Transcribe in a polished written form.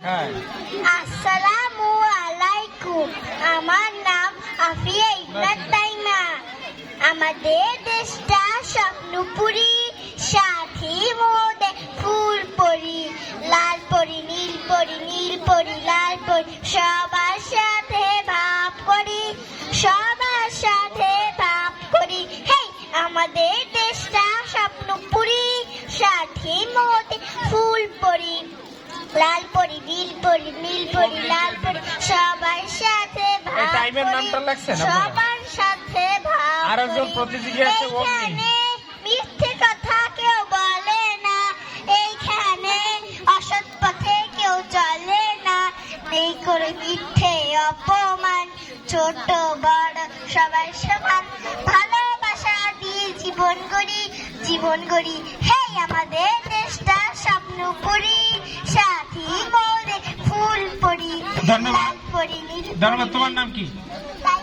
আসসালামু আলাইকুম। আমার নাম আফিয়া ইবনাত তাইমা। আমাদের দেশটা স্বপ্নপুরী, সাথী মোদে ফুল পরি, লাল পরি নীল পরি, নীল পরি লাল পরি, সবার সাথে ভাব করি, সবার সাথে ভাব করি। হেই, আমাদের দেশটা স্বপ্নপুরী, সাথী মোদে ফুল পরি, লাল পরি নীল পরি, নীল পরি লাল পরি, সবার সাথে ভাব করি, সবার সাথে ভাব করি। এইখানে মিথ্যে কথা কেউ বলে না, এইখানে অসৎ পথে কেউ চলে না, নেই করে মিথ্যে অপমান, ছোট বড় সবাই সমান, ভালোবাসা দিয়ে জীবন গড়ি, জীবন গড়ি। হেই, আমাদের দেশটা স্বপ্নপুরী, সাথী মোদে ফুল পরি, ধন্যবাদ। লাল পরি নীল ধন্যবাদ। তোমার নাম কি?